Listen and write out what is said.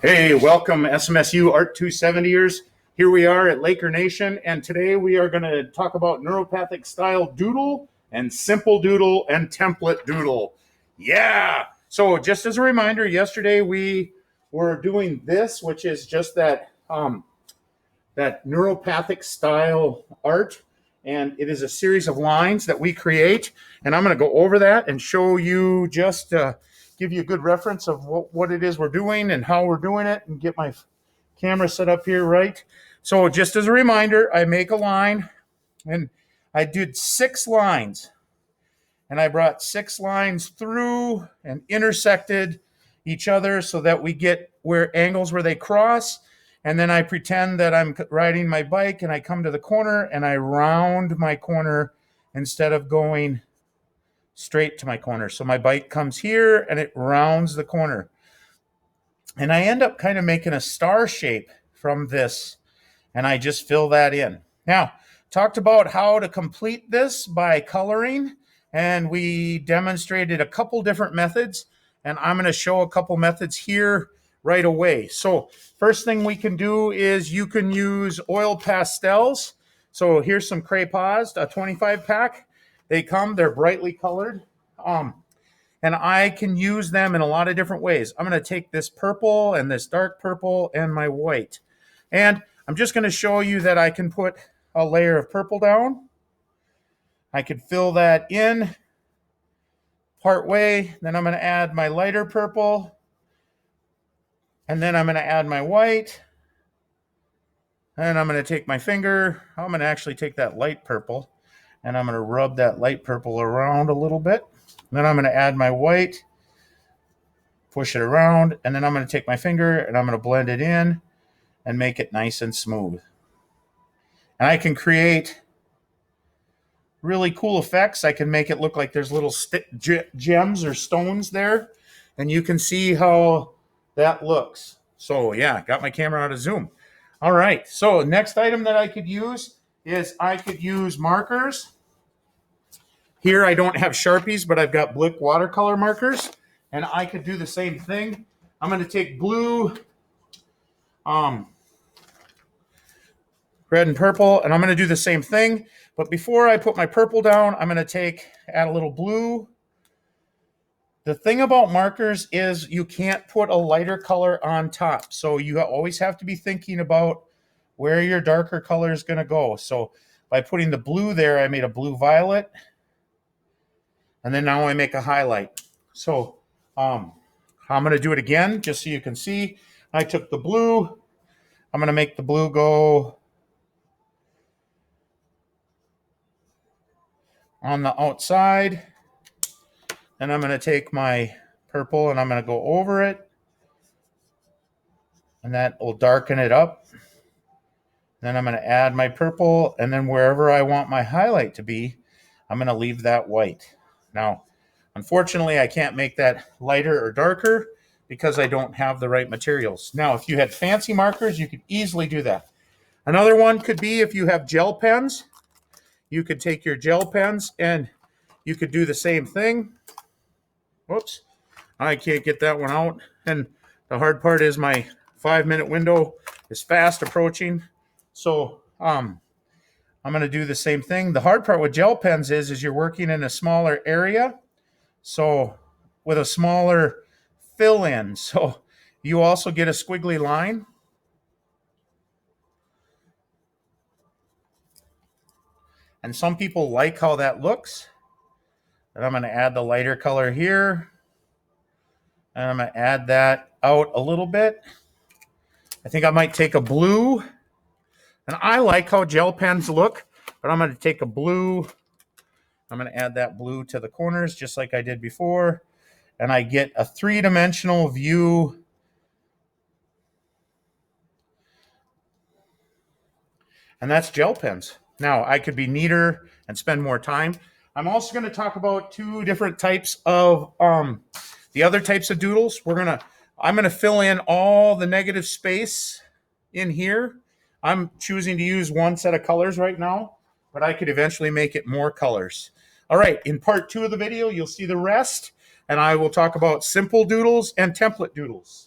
Hey, welcome SMSU Art 270ers. Here we are at Laker Nation, and today we are going to talk about neuropathic style doodle and simple doodle and template doodle. Yeah! So just as a reminder, yesterday we were doing this, which is just that neuropathic style art, and it is a series of lines that we create, and I'm going to go over that and show you just give you a good reference of what it is we're doing and how we're doing it, and get my camera set up here right. So just as a reminder, I make a line, and I did 6 lines, and I brought 6 lines through and intersected each other so that we get where angles where they cross. And then I pretend that I'm riding my bike, and I come to the corner and I round my corner instead of going straight to my corner. So my bike comes here and it rounds the corner. And I end up kind of making a star shape from this, and I just fill that in. Now, talked about how to complete this by coloring, and we demonstrated a couple different methods, and I'm going to show a couple methods here right away. So first thing we can do is you can use oil pastels. So here's some crayons, a 25 pack. They're brightly colored. And I can use them in a lot of different ways. I'm going to take this purple and this dark purple and my white. And I'm just going to show you that I can put a layer of purple down. I could fill that in part way. Then I'm going to add my lighter purple. And then I'm going to add my white. And I'm going to take my finger. I'm going to actually take that light purple, and I'm going to rub that light purple around a little bit. Then I'm going to add my white, push it around, and then I'm going to take my finger and I'm going to blend it in and make it nice and smooth. And I can create really cool effects. I can make it look like there's little gems or stones there, and you can see how that looks. So yeah, got my camera out of zoom. All right, so next item that I could use is I could use markers. Here I don't have Sharpies, but I've got Blick watercolor markers, and I could do the same thing. I'm going to take blue, red and purple, and I'm going to do the same thing. But before I put my purple down, I'm going to add a little blue. The thing about markers is you can't put a lighter color on top. So you always have to be thinking about where your darker color is going to go. So by putting the blue there, I made a blue violet. And then now I make a highlight. So I'm going to do it again just so you can see. I took the blue. I'm going to make the blue go on the outside. And I'm going to take my purple and I'm going to go over it. And that will darken it up. Then I'm going to add my purple. And then wherever I want my highlight to be, I'm going to leave that white. Now, unfortunately, I can't make that lighter or darker because I don't have the right materials. Now, if you had fancy markers, you could easily do that. Another one could be if you have gel pens. You could take your gel pens and you could do the same thing. Whoops, I can't get that one out. And the hard part is my 5-minute window is fast approaching. So I'm going to do the same thing. The hard part with gel pens is you're working in a smaller area. So with a smaller fill in. So you also get a squiggly line. And some people like how that looks. And I'm going to add the lighter color here. And I'm going to add that out a little bit. I think I might take a blue. And I like how gel pens look, but I'm going to take a blue. I'm going to add that blue to the corners just like I did before. And I get a 3-dimensional view. And that's gel pens. Now, I could be neater and spend more time. I'm also going to talk about 2 different types of the other types of doodles. I'm going to fill in all the negative space in here. I'm choosing to use 1 set of colors right now, but I could eventually make it more colors. All right, in part 2 of the video, you'll see the rest, and I will talk about simple doodles and template doodles.